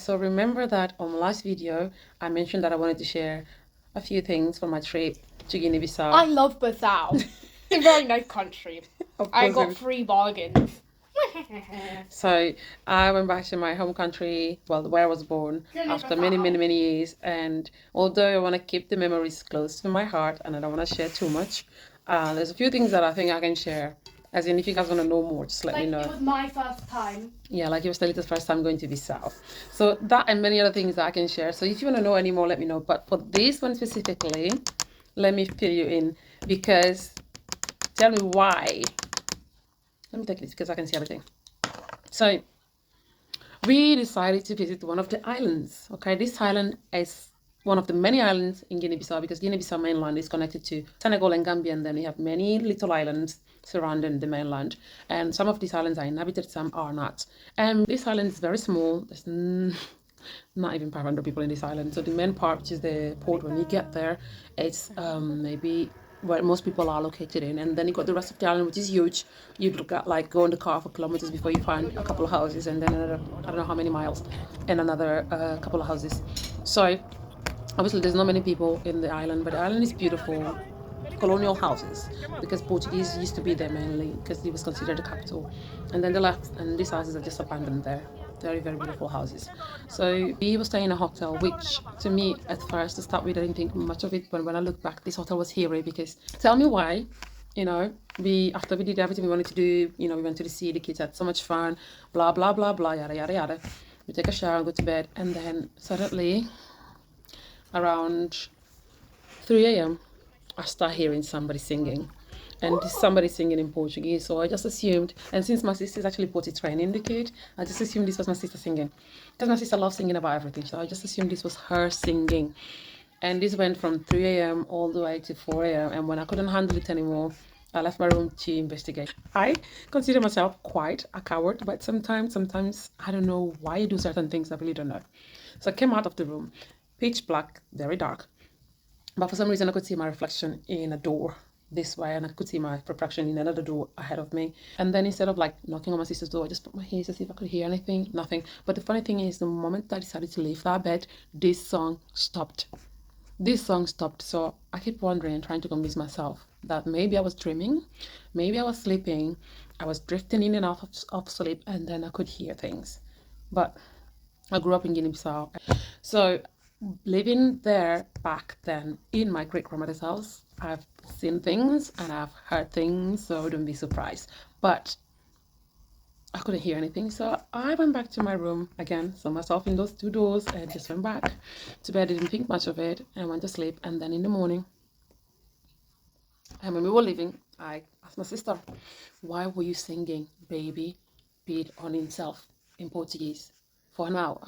So remember that on the last video, I mentioned that I wanted to share a few things from my trip to Guinea-Bissau. I love Bissau. It's a very nice country. I got free bargains. So I went back to my home country, well, where I was born, after many years. And although I want to keep the memories close to my heart and I don't want to share too much, there's a few things that I think I can share. As in, if you guys want to know more, just let me know. It was my first time. Yeah, like it was Talita's first time going to Bissau. So that and many other things that I can share. So if you want to know any more, let me know. But for this one specifically, let me fill you in, because tell me why. Let me take this because I can see everything. So we decided to visit one of the islands. Okay, this island is one of the many islands in Guinea-Bissau, because Guinea-Bissau mainland is connected to Senegal and Gambia, and then we have many little islands surrounding the mainland, and some of these islands are inhabited, some are not. And this island is very small. There's not even 500 people in this island. So the main part, which is the port, when you get there, it's maybe where most people are located in, and then you got the rest of the island, which is huge. You'd look at, like, go in the car for kilometers before you find a couple of houses, and then another, I don't know how many miles, and another couple of houses. So obviously there's not many people in the island, but the island is beautiful. Colonial houses, because Portuguese used to be there mainly, because it was considered the capital, and then they left, and these houses are just abandoned there. Very beautiful houses. So we were staying in a hotel, which to me at first, to start with, I didn't think much of it, but when I look back, this hotel was hero. Because tell me why, after we did everything we wanted to do, we went to the sea, the kids had so much fun, blah blah blah blah, yada yada yada. We take a shower and go to bed, and then suddenly around 3 a.m. I start hearing somebody singing, and somebody singing in Portuguese. So I just assumed, and since my sister's actually potty trained in the kid, I just assumed this was my sister singing, because my sister loves singing about everything. So I just assumed this was her singing, and this went from 3 a.m. all the way to 4 a.m. And when I couldn't handle it anymore, I left my room to investigate. I consider myself quite a coward, but sometimes I don't know why I do certain things. I really don't know. So I came out of the room, pitch black, very dark. But for some reason, I could see my reflection in a door this way, and I could see my reflection in another door ahead of me. And then instead of like knocking on my sister's door, I just put my ears to see if I could hear anything. Nothing. But the funny thing is, the moment I decided to leave that bed, this song stopped. So I keep wondering, trying to convince myself that maybe I was dreaming, maybe I was sleeping, I was drifting in and out of sleep, and then I could hear things. But I grew up in Guinea-Bissau, so living there back then in my great-grandmother's house, I've seen things and I've heard things, so I wouldn't be surprised. But I couldn't hear anything, so I went back to my room again, saw myself in those two doors, and just went back to bed. Didn't think much of it, and went to sleep. And then in the morning, and when we were leaving, I asked my sister, "Why were you singing 'Baby' beat on himself in Portuguese for an hour?"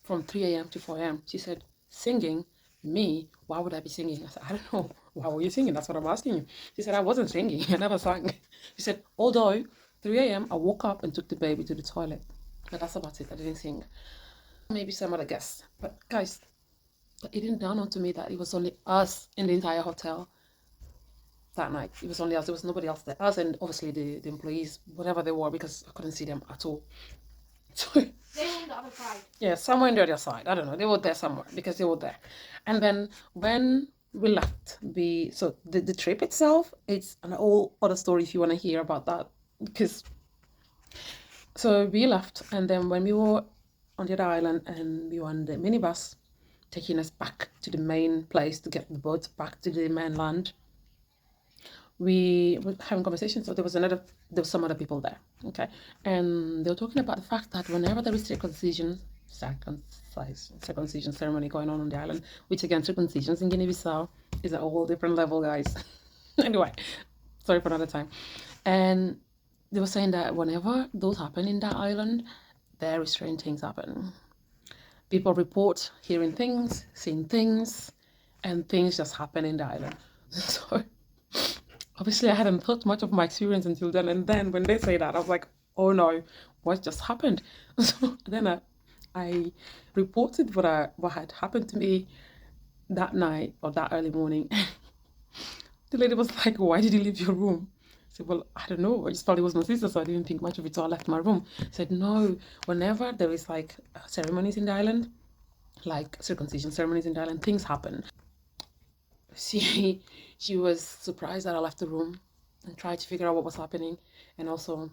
From 3 a.m. to 4 a.m. She said, "Singing? Me? Why would I be singing?" I said, "I don't know. Why were you singing? That's what I'm asking you." She said, "I wasn't singing. I never sang." She said, "Although 3 a.m. I woke up and took the baby to the toilet. But that's about it. I didn't sing." Maybe some other guests. But guys, it didn't dawn onto me that it was only us in the entire hotel that night. It was only us. There was nobody else there. Us and obviously the employees, whatever they were, because I couldn't see them at all. So they were on the other side. Yeah, somewhere on the other side. I don't know. They were there somewhere because they were there. And then when we left, the trip itself, it's an whole other story if you want to hear about that. Because so we left, and then when we were on the other island, and we were on the minibus taking us back to the main place to get the boat back to the mainland, we were having conversations. So there was some other people there, okay, and they were talking about the fact that whenever there is circumcision ceremony going on the island, which again, circumcisions in Guinea-Bissau is a whole different level, guys. Anyway, sorry for another time. And they were saying that whenever those happen in that island, very strange things happen. People report hearing things, seeing things, and things just happen in the island. So obviously I hadn't thought much of my experience until then, and then when they say that, I was like, oh no, what just happened? So then I reported what had happened to me that night or that early morning. The lady was like, "Why did you leave your room?" said, well, I don't know. I just thought it was my sister, so I didn't think much of it. So I left my room. I said, no, whenever there is like ceremonies in the island, like circumcision ceremonies in the island, things happen. She was surprised that I left the room and tried to figure out what was happening. And also,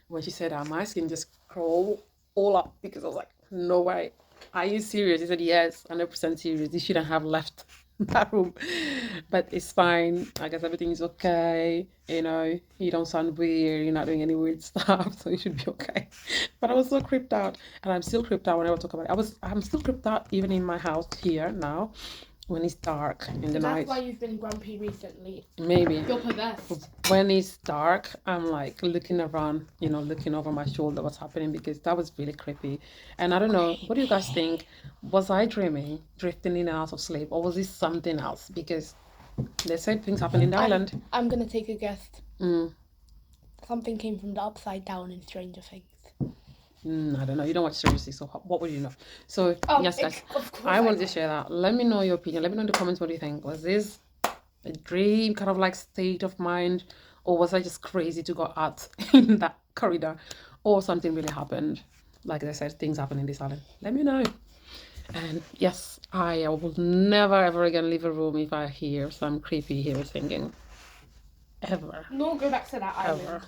when she said my skin just crawled all up because I was like, no way. Are you serious? He said, yes, 100% serious. You shouldn't have left that room. But it's fine. I guess everything is okay. You know, you don't sound weird. You're not doing any weird stuff. So you should be okay. But I was so creeped out. And I'm still creeped out whenever I talk about it. I'm still creeped out even in my house here now when it's dark in the night. That's why you've been grumpy recently. Maybe. You're possessed. When it's dark, I'm like looking around, you know, looking over my shoulder, what's happening, because that was really creepy. And I don't know, what do you guys think? Was I dreaming, drifting in and out of sleep, or was this something else? Because they said things happen in the island. I'm gonna take a guess. Mm. Something came from the upside down in Stranger Things. I don't know. You don't watch seriously, so what would you know? So yes, guys, Of course I wanted to share that. Let me know your opinion. Let me know in the comments what do you think. Was this a dream, kind of like state of mind, or was I just crazy to go out in that corridor, or something really happened? Like I said, things happen in this island. Let me know. And yes, I will never ever again leave a room if I hear some creepy here singing. Ever. No, go back to that island. Ever.